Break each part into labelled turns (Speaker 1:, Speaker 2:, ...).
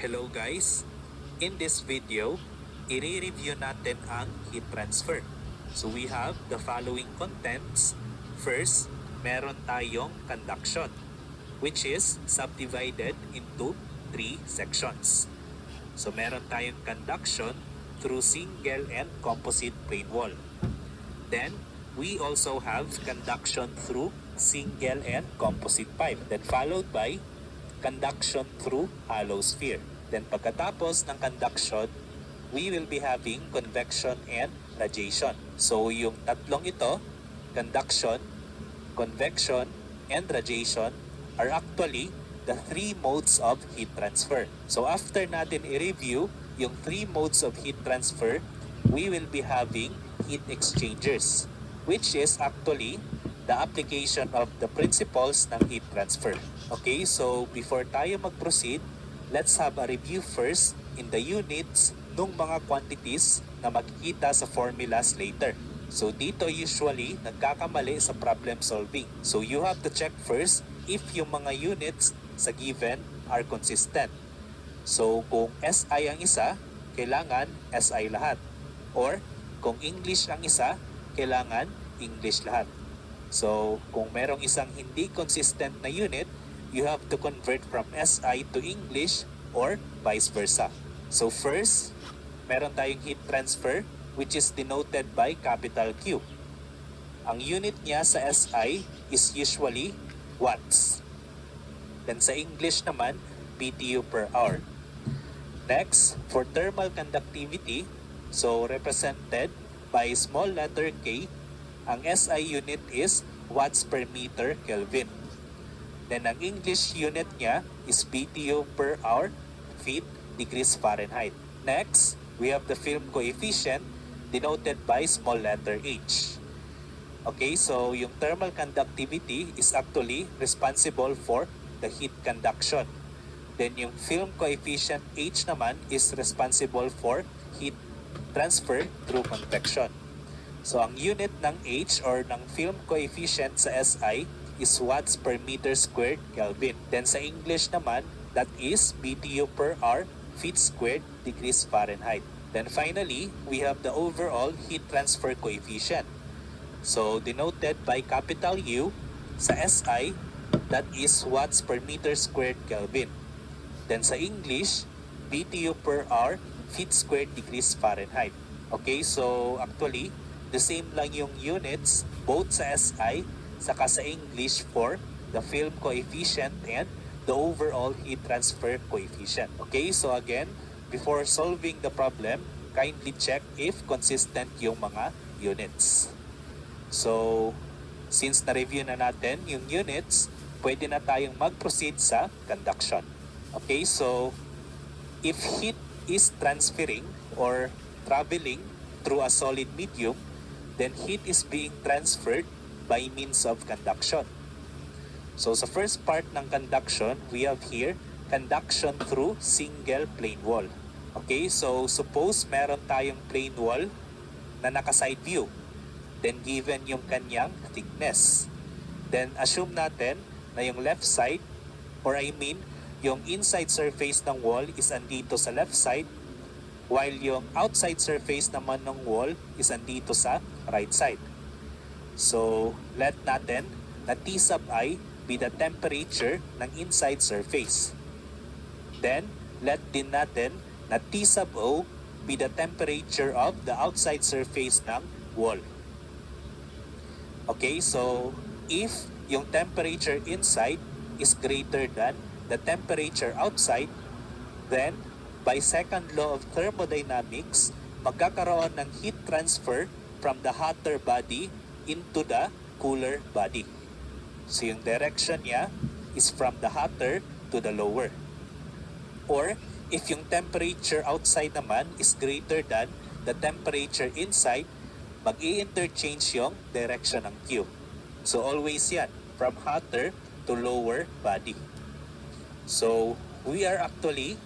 Speaker 1: Hello guys! In this video, i-review natin ang heat transfer. So we have the following contents. First, meron tayong conduction, which is subdivided into 3 sections. So meron tayong conduction through single and composite plane wall. Then, we also have conduction through single and composite pipe. Then followed by conduction through hollow sphere. Then pagkatapos ng conduction, we will be having convection and radiation. So yung tatlong ito, conduction, convection, and radiation are actually the 3 modes of heat transfer. So after natin i-review yung 3 modes of heat transfer, we will be having heat exchangers, which is actually the application of the principles ng heat transfer. Okay, so before tayo mag-proceed, let's have a review first in the units nung mga quantities na makikita sa formulas later. So dito usually nagkakamali sa problem solving. So you have to check first if yung mga units sa given are consistent. So kung SI ang isa, kailangan SI lahat. Or kung English ang isa, kailangan English lahat. So kung merong isang hindi consistent na unit, you have to convert from SI to English or vice versa. So first, meron tayong heat transfer which is denoted by capital Q. Ang unit niya sa SI is usually watts. Then sa English naman, BTU per hour. Next, for thermal conductivity, so represented by small letter K, ang SI unit is watts per meter Kelvin. Then ang English unit niya is BTU per hour, feet, degrees Fahrenheit. Next, we have the film coefficient denoted by small letter h. Okay, so yung thermal conductivity is actually responsible for the heat conduction. Then yung film coefficient h naman is responsible for heat transfer through convection. So ang unit ng h or ng film coefficient sa SI is watts per meter squared Kelvin. Then sa English naman, that is BTU per hour, feet squared, degrees Fahrenheit. Then finally, we have the overall heat transfer coefficient. So denoted by capital U sa SI, that is watts per meter squared Kelvin. Then sa English, BTU per hour, feet squared, degrees Fahrenheit. Okay, so actually, the same lang yung units both sa SI saka sa English for the film coefficient and the overall heat transfer coefficient. Okay, so again, before solving the problem, kindly check if consistent yung mga units. So, since na-review na natin yung units, pwede na tayong mag-proceed sa conduction. Okay, so if heat is transferring or traveling through a solid medium, then heat is being transferred by means of conduction. So sa first part ng conduction, we have here conduction through single plane wall. Okay, so suppose meron tayong plane wall na naka-side view. Then given yung kanyang thickness. Then assume natin na yung left side, or I mean, yung inside surface ng wall is andito sa left side, while yung outside surface naman ng wall is andito sa right side. So, let natin na T sub I be the temperature ng inside surface. Then, let din natin na T sub O be the temperature of the outside surface ng wall. Okay, so if yung temperature inside is greater than the temperature outside, then by second law of thermodynamics, magkakaroon ng heat transfer from the hotter body into the cooler body. So yung direction niya is from the hotter to the lower. Or if yung temperature outside naman is greater than the temperature inside, mag-i-interchange yung direction ng Q. So always yan, from hotter to lower body. So we are actually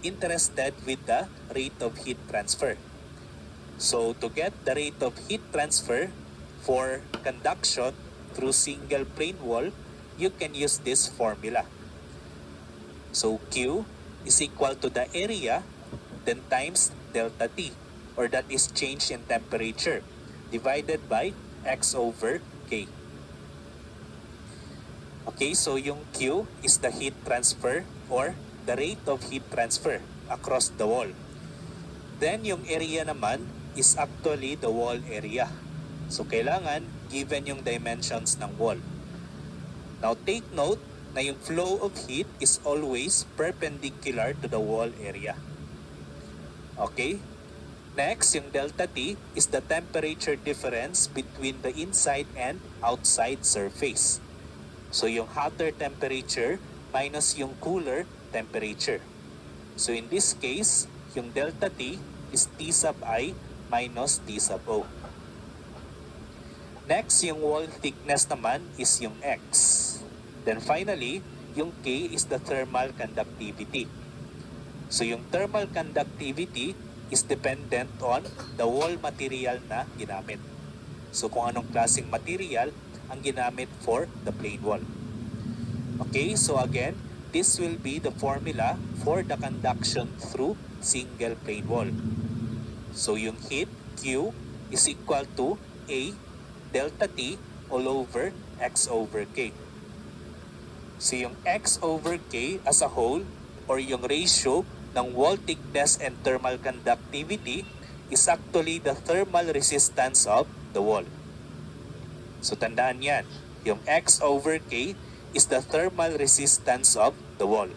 Speaker 1: interested with the rate of heat transfer. So to get the rate of heat transfer for conduction through single plane wall, you can use this formula. So Q is equal to the area then times delta T, or that is change in temperature, divided by X over K. Okay, so yung Q is the heat transfer or the rate of heat transfer across the wall. Then yung area naman is actually the wall area. So kailangan given yung dimensions ng wall. Now take note na yung flow of heat is always perpendicular to the wall area. Okay? Next, yung delta T is the temperature difference between the inside and outside surface. So yung hotter temperature minus yung cooler temperature. So in this case, yung delta T is T sub I minus T sub O. Next, yung wall thickness naman is yung X. Then finally, yung K is the thermal conductivity. So yung thermal conductivity is dependent on the wall material na ginamit. So kung anong klaseng material ang ginamit for the plain wall. Okay, so again, this will be the formula for the conduction through single plain wall. So yung heat, Q, is equal to A delta T all over X over K. So yung X over K as a whole, or yung ratio ng wall thickness and thermal conductivity, is actually the thermal resistance of the wall. So tandaan yan, yung X over K is the thermal resistance of the wall.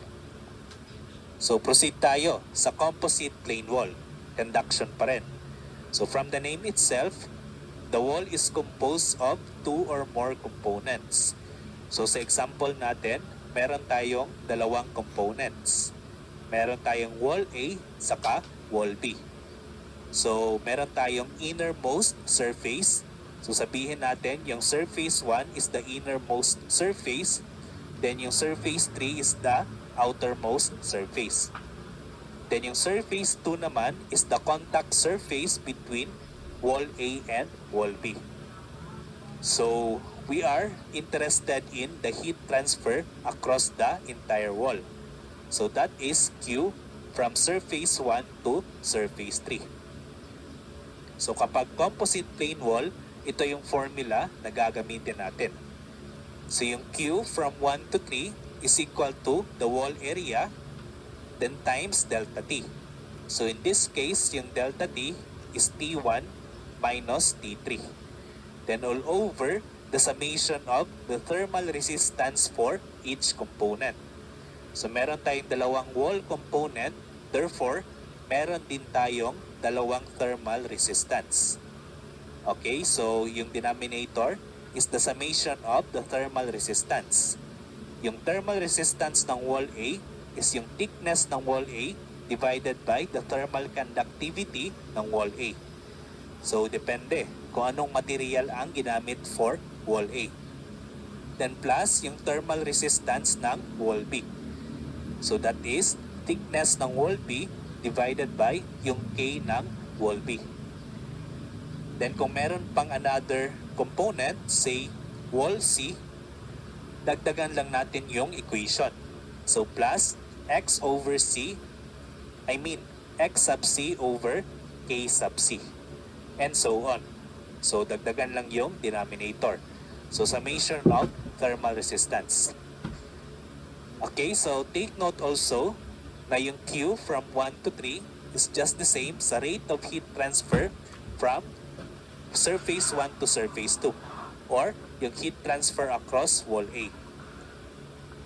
Speaker 1: So proceed tayo sa composite plain wall, conduction pa rin. So from the name itself, the wall is composed of two or more components. So sa example natin, meron tayong dalawang components. Meron tayong wall A saka wall B. So meron tayong innermost surface. So sabihin natin yung surface 1 is the innermost surface. Then yung surface 3 is the outermost surface. Then yung surface 2 naman is the contact surface between wall A and wall B. So we are interested in the heat transfer across the entire wall. So that is Q from surface 1 to surface 3. So kapag composite plain wall, ito yung formula na gagamitin natin. So yung Q from 1 to 3 is equal to the wall area then times delta T. So in this case, yung delta T is T1 minus T3. Then all over the summation of the thermal resistance for each component. So meron tayong dalawang wall component, therefore meron din tayong dalawang thermal resistance. Okay, so yung denominator is the summation of the thermal resistance. Yung thermal resistance ng wall A is yung thickness ng wall A divided by the thermal conductivity ng wall A. So depende kung anong material ang ginamit for wall A. Then plus yung thermal resistance ng wall B. So that is thickness ng wall B divided by yung K ng wall B. Then kung meron pang another component, say wall C, dagdagan lang natin yung equation. So plus X over C, X sub C over K sub C. And so on. So dagdagan lang yung denominator. So summation of thermal resistance. Okay, so take note also na yung Q from 1 to 3 is just the same sa rate of heat transfer from surface 1 to surface 2, or yung heat transfer across wall A.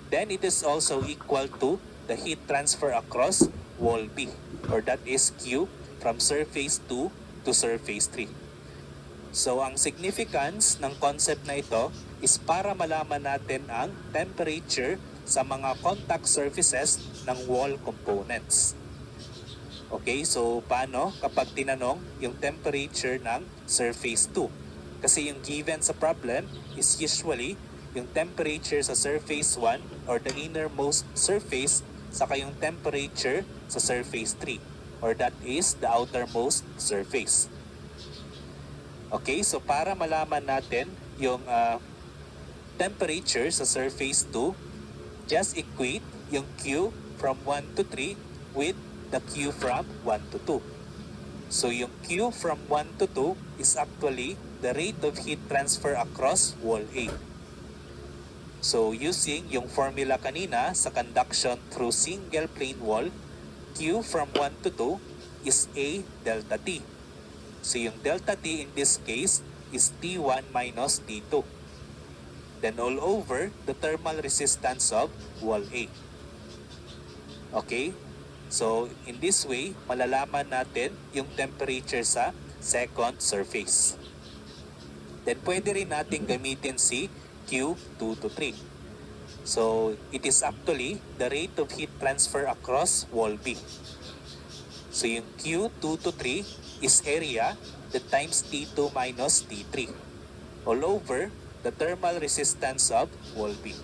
Speaker 1: Then it is also equal to the heat transfer across wall B, or that is Q from surface 2 to surface 3. So ang significance ng concept na ito is para malaman natin ang temperature sa mga contact surfaces ng wall components. Okay, so paano kapag tinanong yung temperature ng surface 2? Kasi yung given sa problem is usually yung temperature sa surface 1 or the innermost surface saka yung temperature sa surface 3 or that is the outermost surface. Okay, so para malaman natin yung temperature sa surface 2, just equate yung Q from 1 to 3 with the Q from 1 to 2. So yung Q from 1 to 2 is actually the rate of heat transfer across wall A. So using yung formula kanina sa conduction through single plane wall, Q from 1 to 2 is A delta T. So yung delta T in this case is T1 minus T2. Then all over the thermal resistance of wall A. Okay? So in this way, malalaman natin yung temperature sa second surface. Then pwede rin natin gamitin si Q2 to 3. So it is actually the rate of heat transfer across wall B. So yung Q2 to 3 is area that times T2 minus T3 all over the thermal resistance of wall B.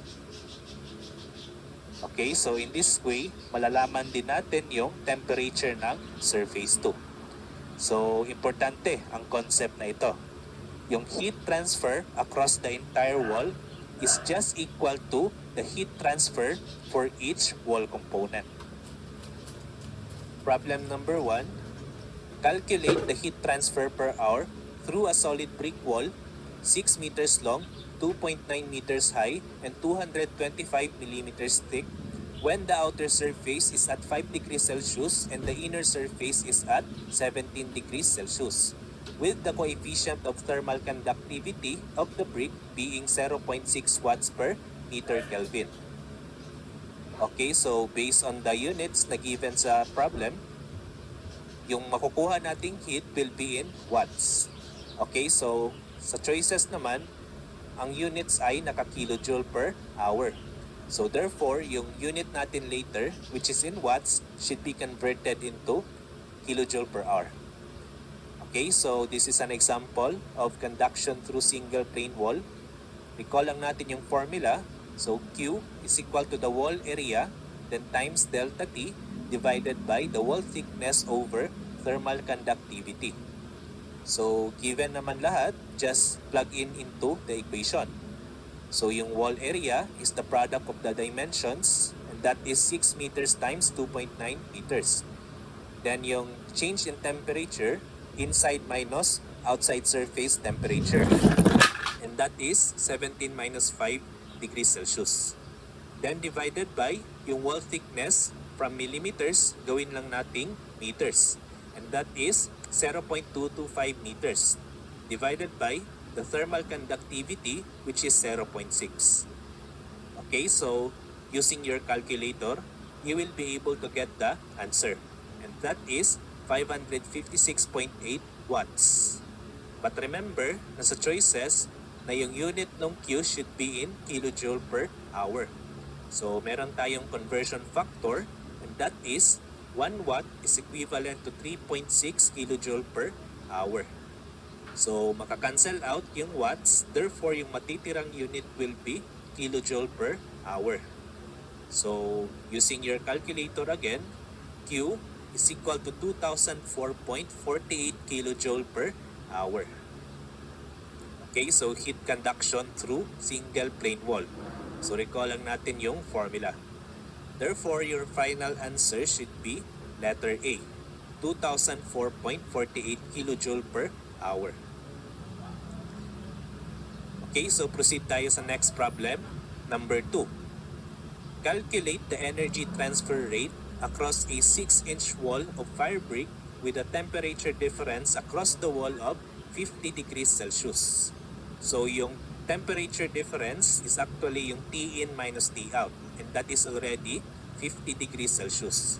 Speaker 1: Okay, so in this way, malalaman din natin yung temperature ng surface 2. So importante ang concept na ito. Yung heat transfer across the entire wall is just equal to the heat transfer for each wall component. Problem number 1. Calculate the heat transfer per hour through a solid brick wall, 6 meters long, 2.9 meters high, and 225 millimeters thick when the outer surface is at 5 degrees Celsius and the inner surface is at 17 degrees Celsius, with the coefficient of thermal conductivity of the brick being 0.6 watts per meter Kelvin. Okay, so based on the units na given sa problem, yung makukuha nating heat will be in watts. Okay, so sa choices naman, ang units ay naka-kilojoule per hour. So therefore, yung unit natin later, which is in watts, should be converted into kilojoule per hour. Okay, so this is an example of conduction through single plane wall. Recall lang natin yung formula. So Q is equal to the wall area, then times delta T divided by the wall thickness over thermal conductivity. So given naman lahat, just plug in into the equation. So yung wall area is the product of the dimensions, and that is 6 meters times 2.9 meters. Then yung change in temperature, inside minus outside surface temperature, and that is 17 minus 5 degrees Celsius. Then divided by yung wall thickness from millimeters, gawin lang nating meters. And that is 0.225 meters divided by the thermal conductivity, which is 0.6. Okay, so using your calculator, you will be able to get the answer. And that is 556.8 watts. But remember, nasa choices, na yung unit ng Q should be in kilojoule per hour. So meron tayong conversion factor, and that is 1 watt is equivalent to 3.6 kilojoule per hour. So makakancel out yung watts, therefore yung matitirang unit will be kilojoule per hour. So using your calculator again, Q is equal to 2004.48 kilojoule per hour. Okay, so heat conduction through single plane wall. So recall lang natin yung formula. Therefore, your final answer should be letter A, 2004.48 kilojoule per hour. Okay, so proceed tayo sa next problem, number 2. Calculate the energy transfer rate across a 6-inch wall of fire brick with a temperature difference across the wall of 50 degrees Celsius. So yung temperature difference is actually yung T in minus T out, and that is already 50 degrees Celsius.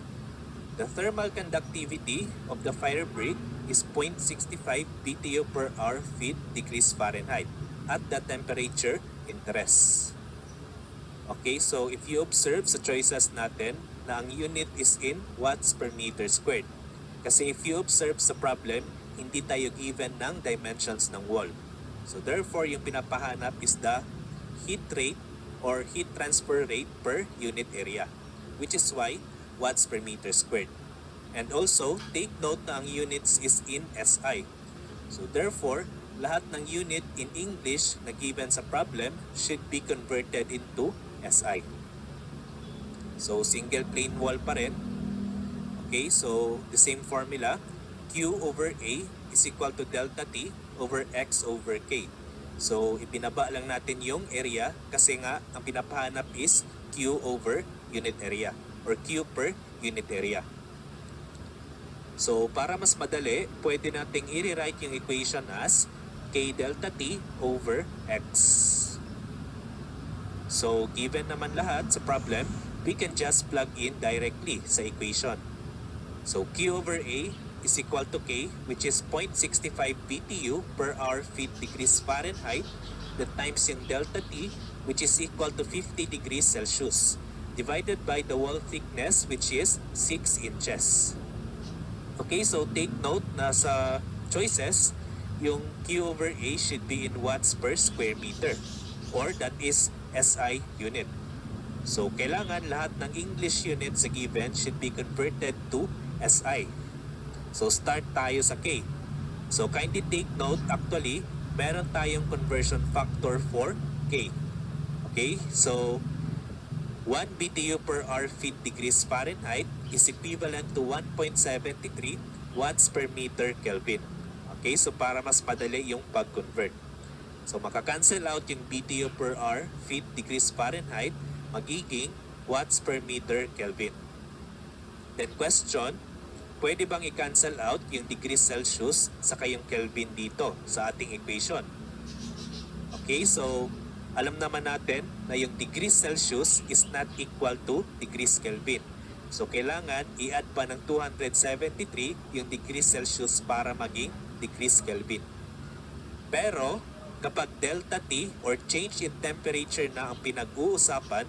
Speaker 1: The thermal conductivity of the fire brick is 0.65 BTU per hour feet degrees Fahrenheit at the temperature interest. Okay, so if you observe sa choices natin na ang unit is in watts per meter squared. Kasi if you observe sa problem, hindi tayo given ng dimensions ng wall. So therefore, yung pinapahanap is the heat rate or heat transfer rate per unit area, which is why watts per meter squared. And also, take note na ang units is in SI. So therefore, lahat ng unit in English na given sa problem should be converted into SI. So single plane wall pa rin. Okay, so the same formula, Q over A is equal to delta T over X over K. So ibinaba lang natin yung area kasi nga ang pinapahanap is Q over unit area or Q per unit area. So para mas madali, pwede nating i-rewrite yung equation as K delta T over X. So given naman lahat sa problem, we can just plug in directly sa equation. So Q over A is equal to K, which is 0.65 BTU per hour feet degrees Fahrenheit, that times yung delta T, which is equal to 50 degrees Celsius, divided by the wall thickness, which is 6 inches. Okay, so take note na sa choices, yung Q over A should be in watts per square meter, or that is SI unit. So kailangan lahat ng English unit sa given should be converted to SI. So start tayo sa K. So kindly take note, actually, meron tayong conversion factor for K. Okay, so 1 BTU per hour feet degrees Fahrenheit is equivalent to 1.73 watts per meter Kelvin. Okay, so para mas madali yung pag-convert. So makakancel out yung BTU per hour feet degrees Fahrenheit, magiging watts per meter Kelvin. Then question, pwede bang i-cancel out yung degrees Celsius saka yung Kelvin dito sa ating equation? Okay, so alam naman natin na yung degrees Celsius is not equal to degrees Kelvin. So kailangan i-add pa ng 273 yung degrees Celsius para maging degrees Kelvin. Pero kapag delta T or change in temperature na ang pinag-uusapan,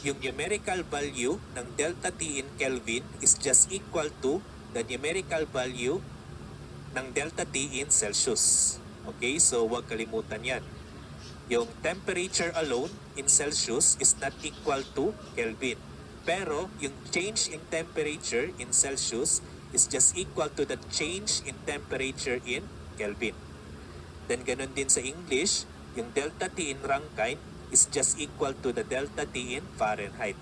Speaker 1: yung numerical value ng delta T in Kelvin is just equal to the numerical value ng delta T in Celsius. Okay, so huwag kalimutan yan. Yung temperature alone in Celsius is not equal to Kelvin. Pero yung change in temperature in Celsius is just equal to the change in temperature in Kelvin. Then ganun din sa English, yung delta T in Rankine is just equal to the delta T in Fahrenheit.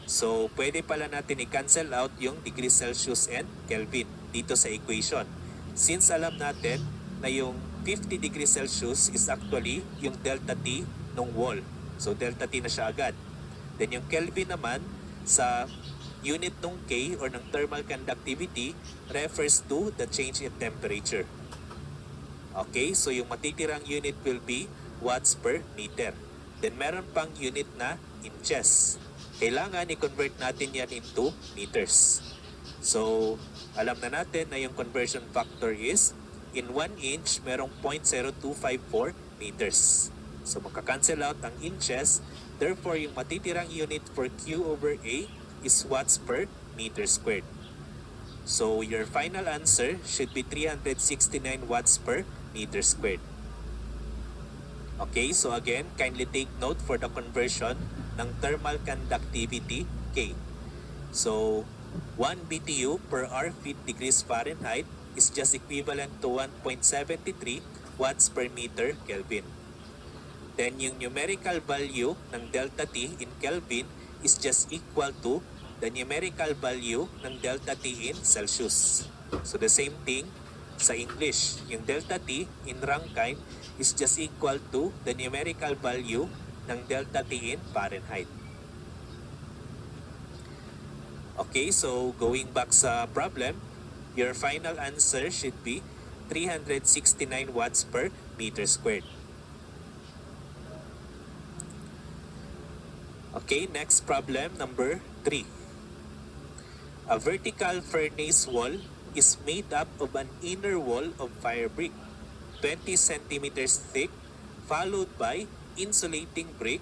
Speaker 1: So, pwede pala natin i-cancel out yung degrees Celsius and Kelvin dito sa equation. Since alam natin na yung 50 degrees Celsius is actually yung delta T ng wall. So, delta T na siya agad. Then yung Kelvin naman sa unit ng K or ng thermal conductivity refers to the change in temperature. Okay, so yung matitirang unit will be watts per meter. Then meron pang unit na inches. Kailangan i-convert natin yan into meters. So, alam na natin na yung conversion factor is in 1 inch, merong 0.0254 meters. So, makakancel out ang inches. Therefore, yung matitirang unit for Q over A is watts per meter squared. So, your final answer should be 369 watts per meter squared. Okay, so again, kindly take note for the conversion ng thermal conductivity K. So, 1 BTU per hour feet degrees Fahrenheit is just equivalent to 1.73 watts per meter Kelvin. Then yung numerical value ng delta T in Kelvin is just equal to the numerical value ng delta T in Celsius. So the same thing sa English, yung delta T in Rankine is just equal to the numerical value ng delta T in Fahrenheit. Okay, so going back sa problem, your final answer should be 369 watts per meter squared. Okay, next problem number 3. A vertical furnace wall is made up of an inner wall of fire brick 20 centimeters thick, followed by insulating brick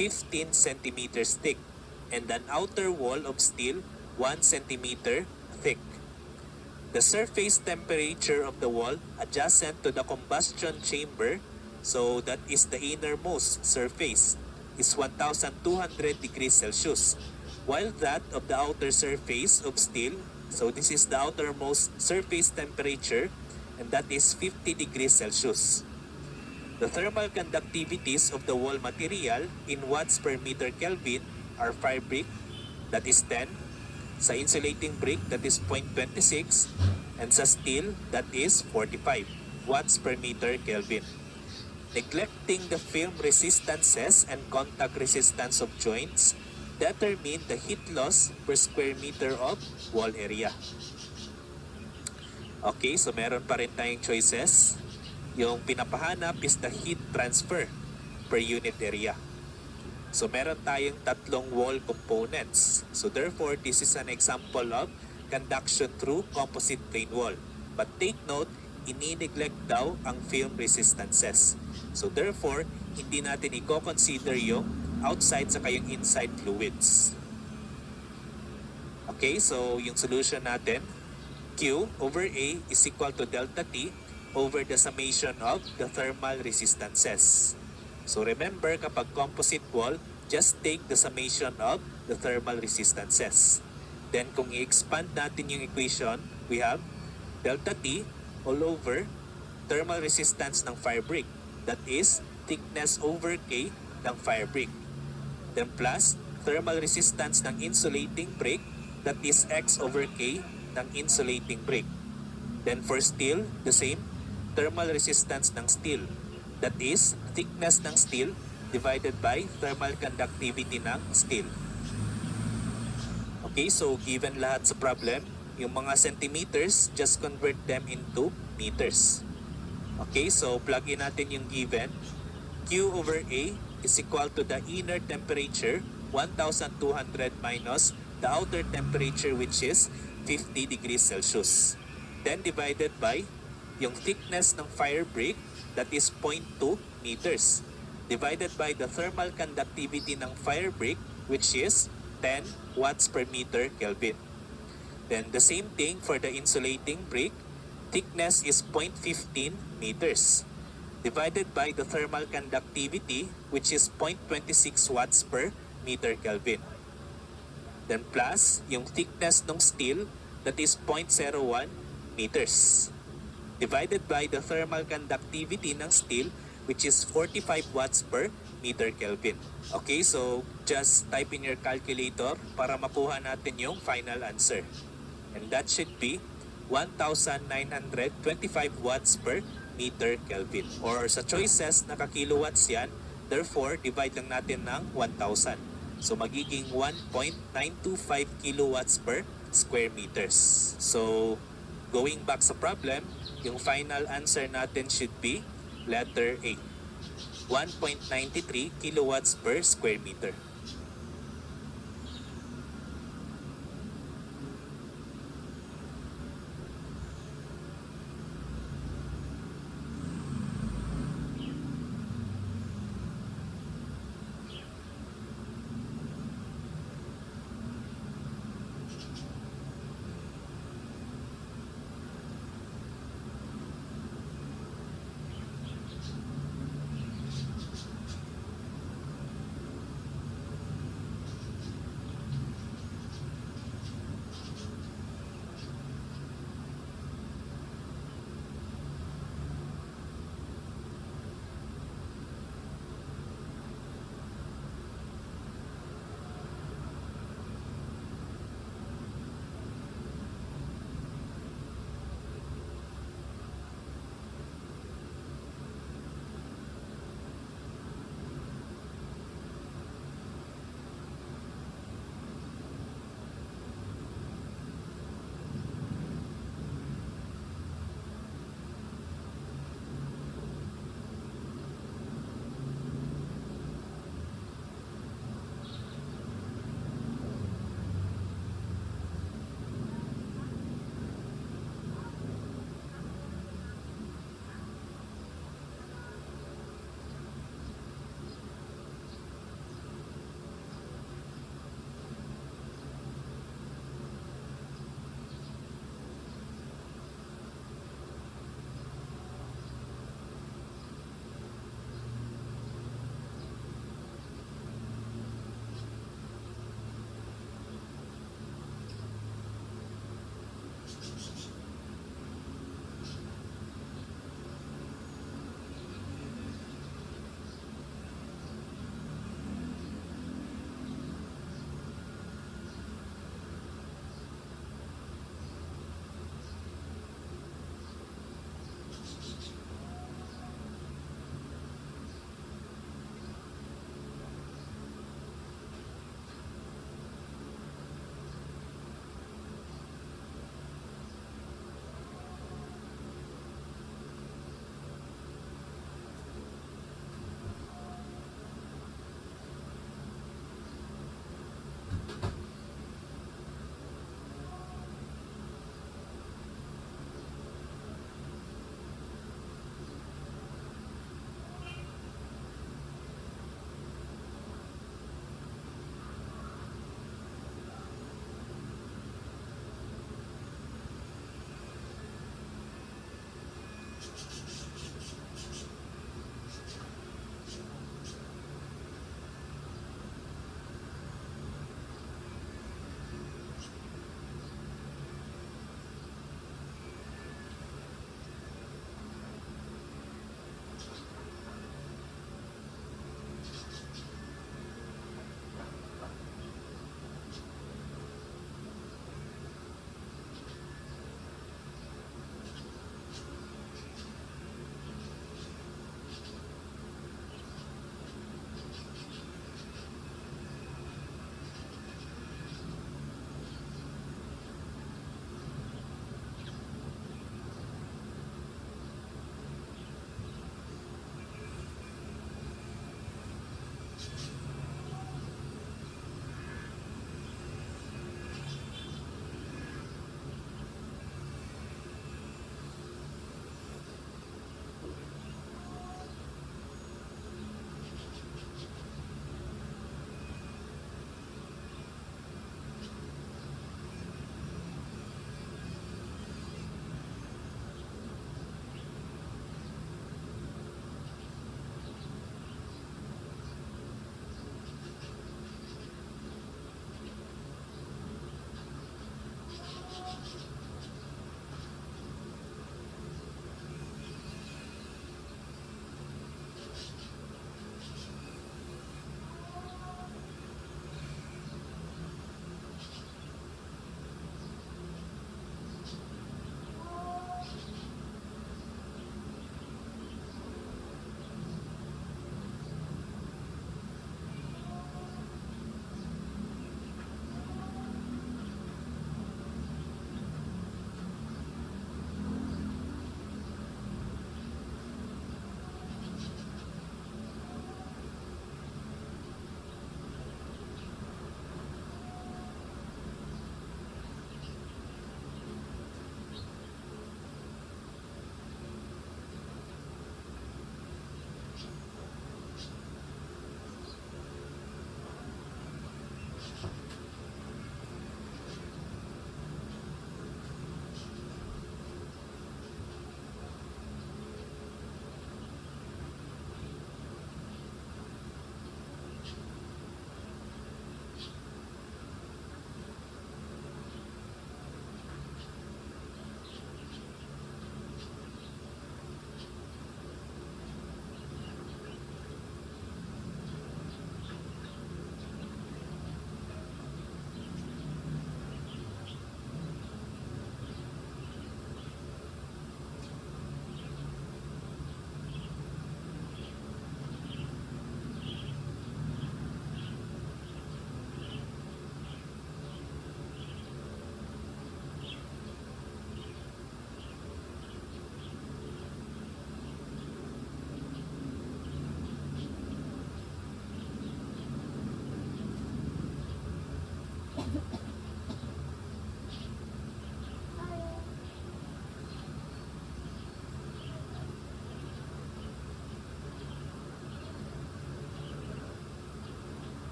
Speaker 1: 15 centimeters thick, and an outer wall of steel 1 centimeter thick. The surface temperature of the wall adjacent to the combustion chamber, so that is the innermost surface, is 1200 degrees Celsius, while that of the outer surface of steel, so this is the outermost surface temperature, and that is 50 degrees Celsius. The thermal conductivities of the wall material in watts per meter Kelvin our fire brick, that is 10. Sa insulating brick, that is 0.26. And sa steel, that is 45 watts per meter Kelvin. Neglecting the film resistances and contact resistance of joints determine the heat loss per square meter of wall area. Okay, so meron pa rin tayong choices. Yung pinapahanap is the heat transfer per unit area. So meron tayong tatlong wall components. So therefore, this is an example of conduction through composite plain wall. But take note, ini-neglect daw ang film resistances. So therefore, hindi natin i-consider yung outside sa yung inside fluids. Okay, so yung solution natin, Q over A is equal to delta T over the summation of the thermal resistances. So remember, kapag composite wall, just take the summation of the thermal resistances. Then kung i-expand natin yung equation, we have delta T all over thermal resistance ng fire brick. That is thickness over K ng fire brick. Then plus thermal resistance ng insulating brick, that is X over K ng insulating brick. Then for steel, the same, thermal resistance ng steel, that is thickness ng steel divided by thermal conductivity ng steel. Okay, so given lahat sa problem, yung mga centimeters, just convert them into meters. Okay, so plug in natin yung given. Q over A is equal to the inner temperature 1200 minus the outer temperature, which is 50 degrees Celsius. Then divided by yung thickness ng fire brick, that is 0.2 meters. Divided by the thermal conductivity ng fire brick, which is 10 watts per meter Kelvin. Then the same thing for the insulating brick, thickness is 0.15 meters. Divided by the thermal conductivity, which is 0.26 watts per meter Kelvin. Then plus yung thickness ng steel, that is 0.01 meters. Divided by the thermal conductivity ng steel, which is 45 watts per meter Kelvin. Okay, so just type in your calculator para makuha natin yung final answer. And that should be 1,925 watts per meter Kelvin. Or sa choices, naka-kilowatts yan, therefore divide lang natin ng 1,000. So magiging 1.925 kilowatts per square meters. So going back sa problem, yung final answer natin should be letter A, 1.93 kilowatts per square meter.